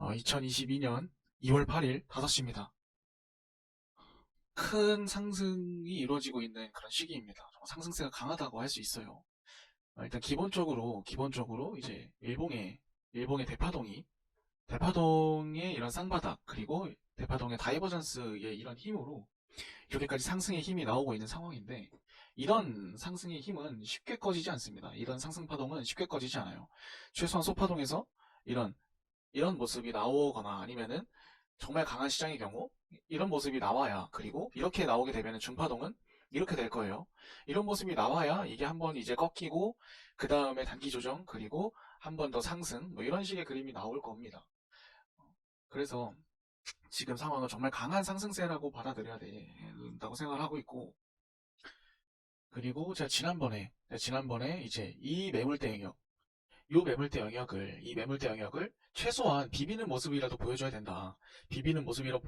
2022년 2월 8일 5시입니다. 큰 상승이 이루어지고 있는 그런 시기입니다. 상승세가 강하다고 할 수 있어요. 일단 기본적으로 이제 일봉의 대파동의 이런 쌍바닥, 그리고 대파동의 다이버전스의 이런 힘으로 이렇게까지 상승의 힘이 나오고 있는 상황인데, 이런 상승의 힘은 쉽게 꺼지지 않습니다. 이런 상승 파동은 쉽게 꺼지지 않아요. 최소한 소파동에서 이런 모습이 나오거나, 아니면은 정말 강한 시장의 경우 이런 모습이 나와야, 그리고 이렇게 나오게 되면 중파동은 이렇게 될 거예요. 이런 모습이 나와야 이게 한번 이제 꺾이고, 그 다음에 단기 조정, 그리고 한 번 더 상승, 뭐 이런 식의 그림이 나올 겁니다. 그래서 지금 상황은 정말 강한 상승세라고 받아들여야 된다고 생각을 하고 있고, 그리고 제가 지난번에 이제 이 매물대 영역을 최소한 비비는 모습이라도 보여줘야 된다. 비비는 모습이라도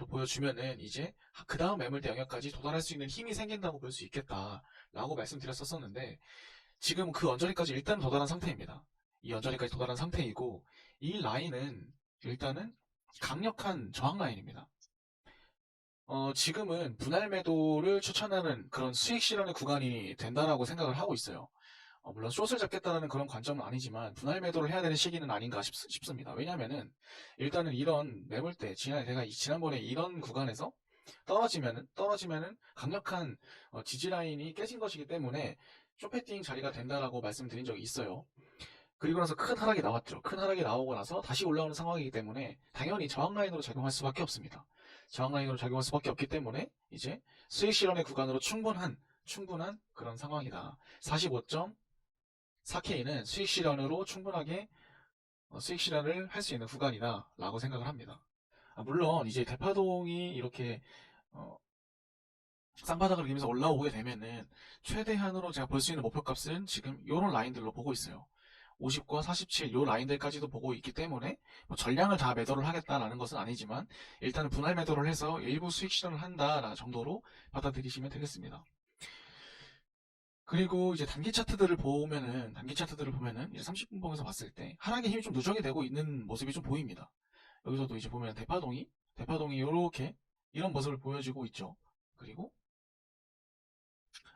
보여주면은 이제 그 다음 매물대 영역까지 도달할 수 있는 힘이 생긴다고 볼 수 있겠다라고 말씀드렸었는데, 지금 그 언저리까지 일단 도달한 상태입니다. 이 언저리까지 도달한 상태이고, 이 라인은 일단은 강력한 저항 라인입니다. 지금은 분할 매도를 추천하는 그런 수익 실현의 구간이 된다라고 생각을 하고 있어요. 물론 숏을 잡겠다는 그런 관점은 아니지만 분할 매도를 해야 되는 시기는 아닌가 싶습니다. 왜냐면은 일단은 이런 매물대, 제가 지난번에 이런 구간에서 떨어지면은 강력한 지지 라인이 깨진 것이기 때문에 쇼패팅 자리가 된다라고 말씀드린 적이 있어요. 그리고 나서 큰 하락이 나왔죠. 큰 하락이 나오고 나서 다시 올라오는 상황이기 때문에 당연히 저항 라인으로 작용할 수밖에 없습니다. 저항 라인으로 작용할 수밖에 없기 때문에 이제 수익 실현의 구간으로 충분한 그런 상황이다. 45.4K는 수익 실현으로 충분하게 수익 실현을 할 수 있는 구간이다 라고 생각을 합니다. 물론 이제 대파동이 이렇게 어, 쌍바닥을 그리면서 올라오게 되면은 최대한으로 제가 볼 수 있는 목표값은 지금 이런 라인들로 보고 있어요. 50과 47 요 라인들까지도 보고 있기 때문에 뭐 전량을 다 매도를 하겠다라는 것은 아니지만, 일단은 분할 매도를 해서 일부 수익 실현을 한다 정도로 받아들이시면 되겠습니다. 그리고 이제 단기 차트들을 보면은 이제 30분 봉에서 봤을 때 하락의 힘이 좀 누적이 되고 있는 모습이 좀 보입니다. 여기서도 이제 보면 대파동이 이렇게 이런 모습을 보여주고 있죠. 그리고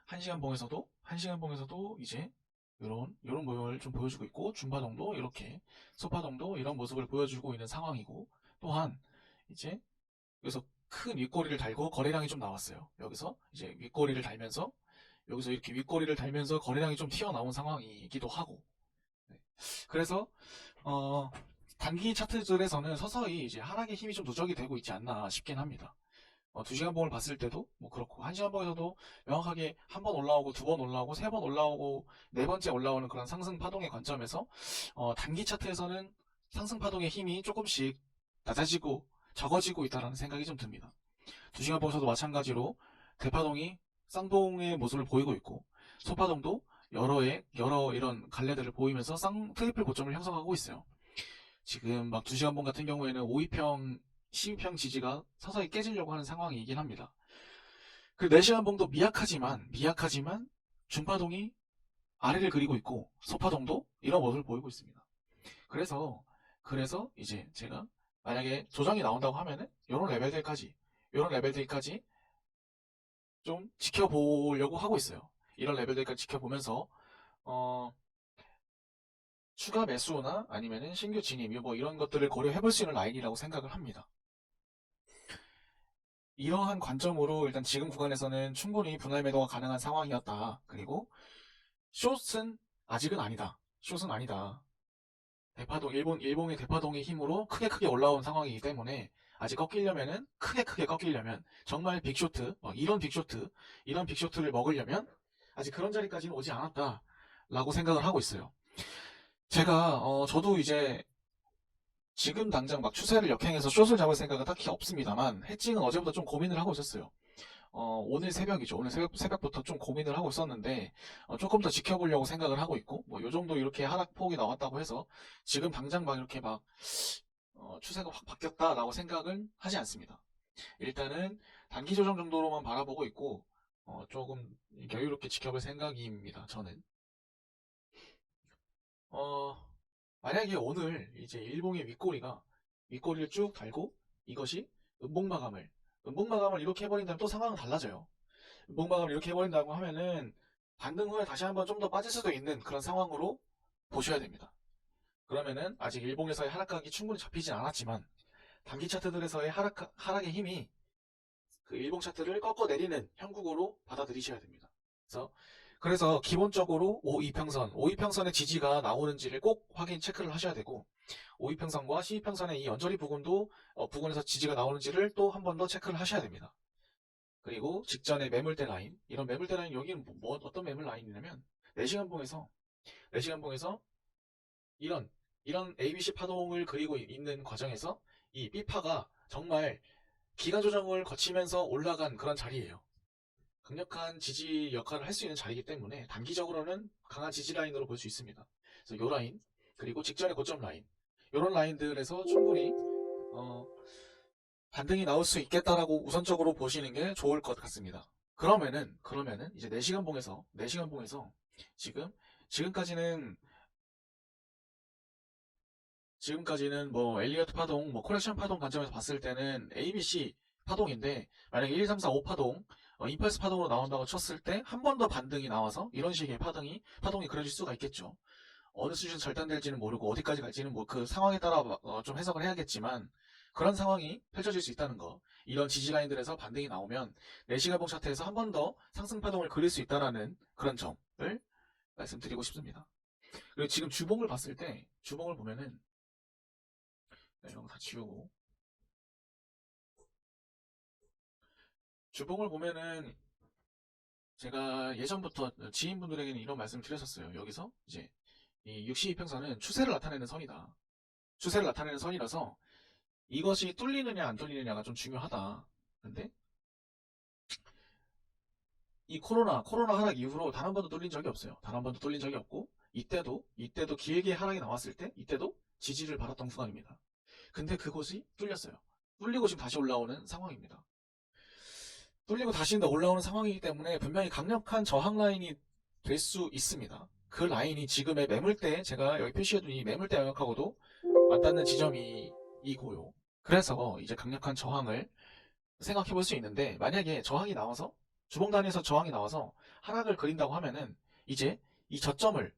1시간 봉에서도 이제 이런 모형을 좀 보여주고 있고, 중파동도 이렇게, 소파동도 이런 모습을 보여주고 있는 상황이고, 또한 이제 여기서 큰 윗꼬리를 달고 거래량이 좀 나왔어요. 여기서 이제 윗꼬리를 달면서 여기서 이렇게 윗꼬리를 달면서 거래량이 좀 튀어나온 상황이기도 하고, 네. 그래서 어, 단기 차트들에서는 서서히 이제 하락의 힘이 좀 누적이 되고 있지 않나 싶긴 합니다. 2시간 봉을 봤을 때도 뭐 그렇고, 1시간 봉에서도 명확하게 한 번 올라오고, 두 번 올라오고, 세 번 올라오고, 네 번째 올라오는 그런 상승 파동의 관점에서 단기 차트에서는 상승 파동의 힘이 조금씩 낮아지고 적어지고 있다는 생각이 좀 듭니다. 2시간 봉에서도 마찬가지로 대파동이 쌍봉의 모습을 보이고 있고, 소파동도 여러 이런 갈래들을 보이면서 트리플 고점을 형성하고 있어요. 지금 막 2시간 봉 같은 경우에는 5위평, 12평 지지가 서서히 깨지려고 하는 상황이긴 합니다. 그 4시간 봉도 미약하지만 중파동이 아래를 그리고 있고, 소파동도 이런 모습을 보이고 있습니다. 그래서 이제 제가 만약에 조정이 나온다고 하면은 이런 레벨들까지 좀 지켜보려고 하고 있어요. 이런 레벨들까지 지켜보면서 어, 추가 매수나 아니면은 신규 진입, 뭐 이런 것들을 고려해 볼 수 있는 라인이라고 생각을 합니다. 이러한 관점으로 일단 지금 구간에서는 충분히 분할 매도가 가능한 상황이었다. 그리고 숏은 아직은 아니다. 숏은 아니다. 일본의 대파동의 힘으로 크게 올라온 상황이기 때문에, 아직 크게 꺾이려면, 정말 빅쇼트, 이런 빅쇼트를 먹으려면 아직 그런 자리까지는 오지 않았다라고 생각을 하고 있어요. 저도 이제 지금 당장 막 추세를 역행해서 숏을 잡을 생각은 딱히 없습니다만, 해칭은 어제부터 좀 고민을 하고 있었어요. 오늘 새벽이죠. 새벽부터 좀 고민을 하고 있었는데, 조금 더 지켜보려고 생각을 하고 있고, 뭐, 요 정도 이렇게 하락폭이 나왔다고 해서, 지금 당장 막 이렇게 막, 추세가 확 바뀌었다라고 생각은 하지 않습니다. 일단은 단기 조정 정도로만 바라보고 있고, 조금 여유롭게 지켜볼 생각입니다. 저는. 어, 만약에 오늘 이제 일봉의 윗꼬리를 쭉 달고 이것이 음봉마감을 이렇게 해버린다면 또 상황은 달라져요. 음봉마감을 이렇게 해버린다고 하면은 반등 후에 다시 한번 좀 더 빠질 수도 있는 그런 상황으로 보셔야 됩니다. 그러면은 아직 일봉에서의 하락각이 충분히 잡히진 않았지만 단기 차트들에서의 하락의 힘이 그 일봉 차트를 꺾어 내리는 형국으로 받아들이셔야 됩니다. 그래서 기본적으로 5이평선의 지지가 나오는지를 꼭 체크를 하셔야 되고 5이평선과 12평선의 이 언저리 부근에서 지지가 나오는지를 또 한 번 더 체크를 하셔야 됩니다. 그리고 직전의 매물대 라인, 이런 매물대 라인, 여기는 어떤 매물 라인이냐면 4시간봉에서 이런 ABC 파동을 그리고 있는 과정에서 이 B파가 정말 기간 조정을 거치면서 올라간 그런 자리예요. 강력한 지지 역할을 할 수 있는 자리이기 때문에 단기적으로는 강한 지지 라인으로 볼 수 있습니다. 그래서 요 라인, 그리고 직전의 고점 라인, 이런 라인들에서 충분히 반등이 나올 수 있겠다라고 우선적으로 보시는 게 좋을 것 같습니다. 그러면은 이제 4시간봉에서 지금까지는 뭐 엘리어트 파동, 뭐 코렉션 파동 관점에서 봤을 때는 ABC 파동인데, 만약에 1, 2, 3, 4, 5 파동, 임펄스 파동으로 나온다고 쳤을 때 한 번 더 반등이 나와서 이런 식의 파동이 그려질 수가 있겠죠. 어느 수준 절단될지는 모르고 어디까지 갈지는 뭐 그 상황에 따라 좀 해석을 해야겠지만, 그런 상황이 펼쳐질 수 있다는 거. 이런 지지 라인들에서 반등이 나오면 4시간봉 차트에서 한 번 더 상승 파동을 그릴 수 있다라는 그런 점을 말씀드리고 싶습니다. 그리고 지금 주봉을 봤을 때, 주봉을 보면은 이런 거 다 지우고, 주봉을 보면은 제가 예전부터 지인분들에게는 이런 말씀을 드렸었어요. 여기서 이제 이 62평선은 추세를 나타내는 선이다. 추세를 나타내는 선이라서 이것이 뚫리느냐 안 뚫리느냐가 좀 중요하다. 근데 이 코로나 하락 이후로 단 한 번도 뚫린 적이 없어요. 단 한 번도 뚫린 적이 없고, 이때도 길게 하락이 나왔을 때 이때도 지지를 받았던 구간입니다. 근데 그곳이 뚫렸어요. 뚫리고 지금 다시 올라오는 상황입니다. 뚫리고 다시 올라오는 상황이기 때문에 분명히 강력한 저항 라인이 될 수 있습니다. 그 라인이 지금의 매물대, 제가 여기 표시해둔 이 매물대 영역하고도 맞닿는 지점이고요. 그래서 이제 강력한 저항을 생각해 볼 수 있는데, 만약에 주봉 단위에서 저항이 나와서 하락을 그린다고 하면은 이제 이 저점을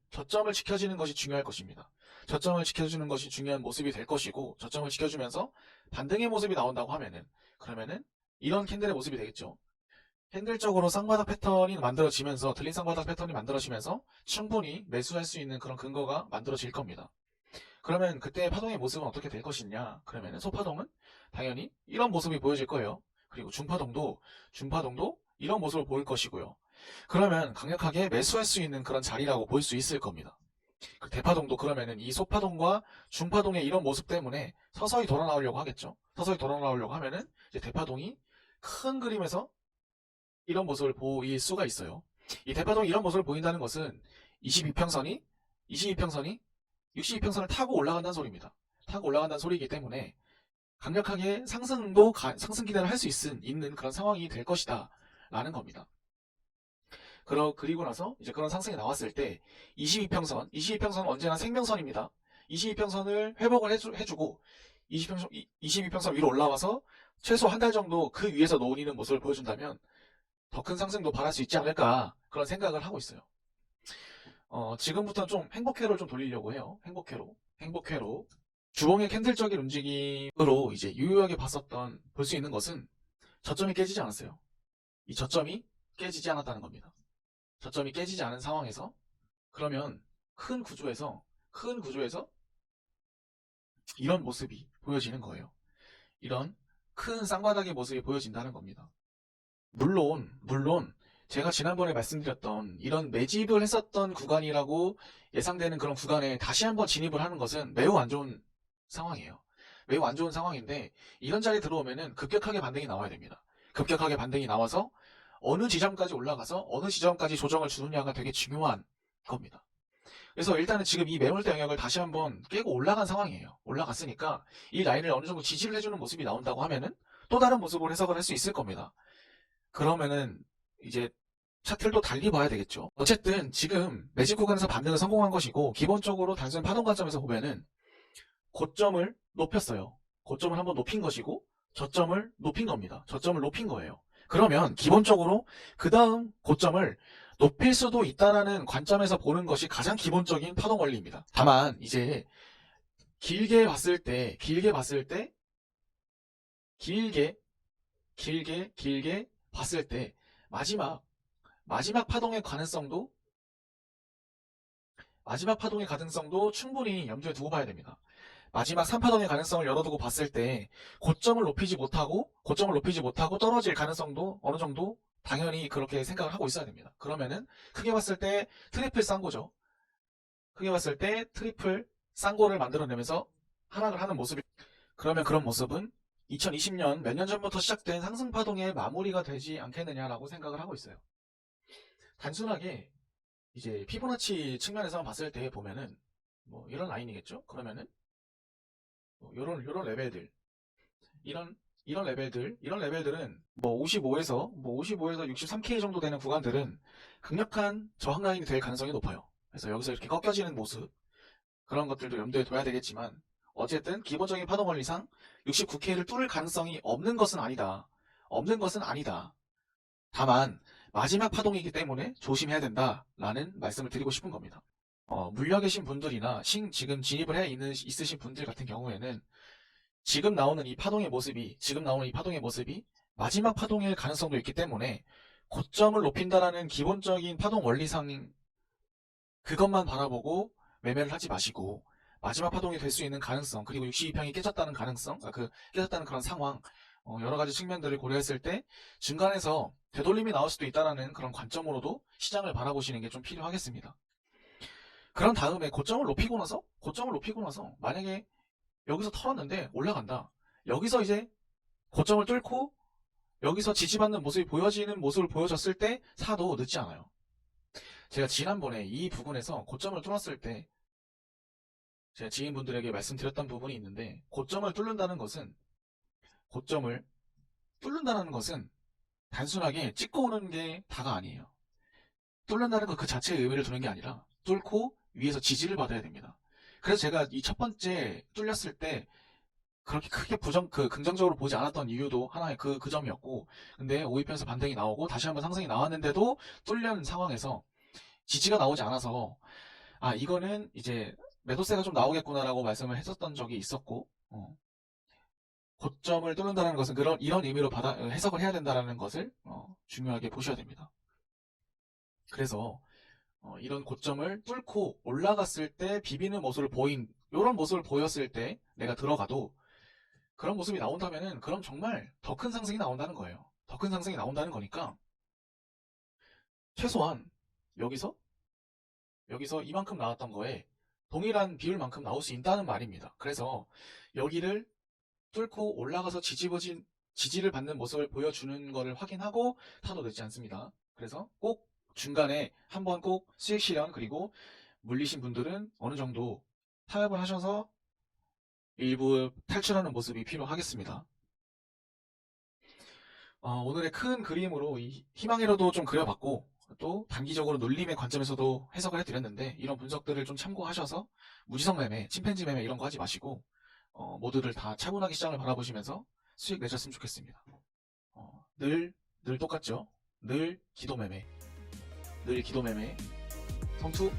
지켜주는 것이 중요할 것입니다. 저점을 지켜주는 것이 중요한 모습이 될 것이고, 저점을 지켜주면서 반등의 모습이 나온다고 하면은, 그러면은 이런 캔들의 모습이 되겠죠. 캔들적으로 쌍바닥 패턴이 만들어지면서, 들린 쌍바닥 패턴이 만들어지면서 충분히 매수할 수 있는 그런 근거가 만들어질 겁니다. 그러면 그때 파동의 모습은 어떻게 될 것이냐? 그러면 소파동은 당연히 이런 모습이 보여질 거예요. 그리고 중파동도 이런 모습을 보일 것이고요. 그러면 강력하게 매수할 수 있는 그런 자리라고 볼 수 있을 겁니다. 그 대파동도 그러면은 이 소파동과 중파동의 이런 모습 때문에 서서히 돌아 나오려고 하겠죠. 서서히 돌아 나오려고 하면은 이제 대파동이 큰 그림에서 이런 모습을 보일 수가 있어요. 이 대파동이 이런 모습을 보인다는 것은 22평선이 62평선을 타고 올라간다는 소리입니다. 타고 올라간다는 소리이기 때문에 강력하게 상승 기대를 할 수 있는 그런 상황이 될 것이다 라는 겁니다. 그리고 나서 이제 그런 상승이 나왔을 때 22평선은 언제나 생명선입니다. 22평선을 회복을 해주고 22평선 위로 올라와서 최소 한 달 정도 그 위에서 놓이는 모습을 보여준다면 더 큰 상승도 바랄 수 있지 않을까, 그런 생각을 하고 있어요. 지금부터 좀 행복회로를 좀 돌리려고 해요. 행복회로. 주봉의 캔들적인 움직임으로 이제 유효하게 볼 수 있는 것은 저점이 깨지지 않았어요. 이 저점이 깨지지 않았다는 겁니다. 저점이 깨지지 않은 상황에서, 그러면 큰 구조에서 이런 모습이 보여지는 거예요. 이런 큰 쌍바닥의 모습이 보여진다는 겁니다. 물론 제가 지난번에 말씀드렸던 이런 매집을 했었던 구간이라고 예상되는 그런 구간에 다시 한번 진입을 하는 것은 매우 안 좋은 상황이에요. 매우 안 좋은 상황인데, 이런 자리에 들어오면은 급격하게 반등이 나와야 됩니다. 급격하게 반등이 나와서 어느 지점까지 올라가서 어느 지점까지 조정을 주느냐가 되게 중요한 겁니다. 그래서 일단은 지금 이 매물대 영역을 다시 한번 깨고 올라간 상황이에요. 올라갔으니까 이 라인을 어느 정도 지지를 해주는 모습이 나온다고 하면은 또 다른 모습으로 해석을 할 수 있을 겁니다. 그러면은 이제 차트를 달리 봐야 되겠죠. 어쨌든 지금 매집 구간에서 반등을 성공한 것이고, 기본적으로 단순 파동 관점에서 보면은 고점을 높였어요. 고점을 한번 높인 것이고 저점을 높인 겁니다. 저점을 높인 거예요. 그러면 기본적으로 그 다음 고점을 높일 수도 있다라는 관점에서 보는 것이 가장 기본적인 파동 원리입니다. 다만 이제 길게 봤을 때 길게 봤을 때 마지막 파동의 가능성도 충분히 염두에 두고 봐야 됩니다. 마지막 3파동의 가능성을 열어두고 봤을 때 고점을 높이지 못하고 떨어질 가능성도 어느 정도 당연히 그렇게 생각을 하고 있어야 됩니다. 그러면은 크게 봤을 때 트리플 쌍고죠. 크게 봤을 때 트리플 쌍고를 만들어내면서 하락을 하는 모습이, 그러면 그런 모습은 2020년 몇 년 전부터 시작된 상승 파동의 마무리가 되지 않겠느냐라고 생각을 하고 있어요. 단순하게 이제 피보나치 측면에서 봤을 때 보면은 뭐 이런 라인이겠죠. 그러면은 요런 레벨들, 이런 레벨들은 뭐 55에서 63K 정도 되는 구간들은 강력한 저항 라인이 될 가능성이 높아요. 그래서 여기서 이렇게 꺾여지는 모습, 그런 것들도 염두에 둬야 되겠지만, 어쨌든 기본적인 파동 원리상 69K를 뚫을 가능성이 없는 것은 아니다. 다만 마지막 파동이기 때문에 조심해야 된다라는 말씀을 드리고 싶은 겁니다. 물려 계신 분들이나 지금 진입을 있으신 분들 같은 경우에는 지금 나오는 이 파동의 모습이 마지막 파동일 가능성도 있기 때문에 고점을 높인다라는 기본적인 파동 원리상 그것만 바라보고 매매를 하지 마시고, 마지막 파동이 될 수 있는 가능성, 그리고 62평이 깨졌다는 가능성, 깨졌다는 그런 상황, 여러 가지 측면들을 고려했을 때 중간에서 되돌림이 나올 수도 있다는 그런 관점으로도 시장을 바라보시는 게 좀 필요하겠습니다. 그런 다음에 고점을 높이고 나서 만약에 여기서 털었는데 올라간다. 여기서 이제 고점을 뚫고 여기서 지지받는 모습이 보여지는 모습을 보여줬을 때 사도 늦지 않아요. 제가 지난번에 이 부분에서 고점을 뚫었을 때 제가 지인분들에게 말씀드렸던 부분이 있는데, 고점을 뚫는다는 것은 단순하게 찍고 오는 게 다가 아니에요. 뚫는다는 것 그 자체의 의미를 두는 게 아니라 뚫고 위에서 지지를 받아야 됩니다. 그래서 제가 이 첫 번째 뚫렸을 때 그렇게 크게 긍정적으로 보지 않았던 이유도 하나의 그 점이었고, 근데 5위편에서 반등이 나오고 다시 한번 상승이 나왔는데도 뚫려는 상황에서 지지가 나오지 않아서, 이거는 이제 매도세가 좀 나오겠구나라고 말씀을 했었던 적이 있었고, 고점을 뚫는다는 것은 이런 의미로 해석을 해야 된다는 것을 중요하게 보셔야 됩니다. 그래서 이런 고점을 뚫고 올라갔을 때 비비는 이런 모습을 보였을 때 내가 들어가도 그런 모습이 나온다면은, 그럼 정말 더 큰 상승이 나온다는 거예요. 더 큰 상승이 나온다는 거니까 최소한 여기서 이만큼 나왔던 거에 동일한 비율만큼 나올 수 있다는 말입니다. 그래서 여기를 뚫고 올라가서 지지를 받는 모습을 보여주는 것을 확인하고 타도 늦지 않습니다. 그래서 꼭 중간에 한번 꼭 수익 실현, 그리고 물리신 분들은 어느 정도 타협을 하셔서 일부 탈출하는 모습이 필요하겠습니다. 오늘의 큰 그림으로 이 희망이라도 좀 그려봤고, 또 단기적으로 눌림의 관점에서도 해석을 해드렸는데, 이런 분석들을 좀 참고하셔서 무지성 매매, 침팬지 매매 이런 거 하지 마시고 모두들 다 차분하게 시장을 바라보시면서 수익 내셨으면 좋겠습니다. 늘 똑같죠. 늘 기도 매매, 성투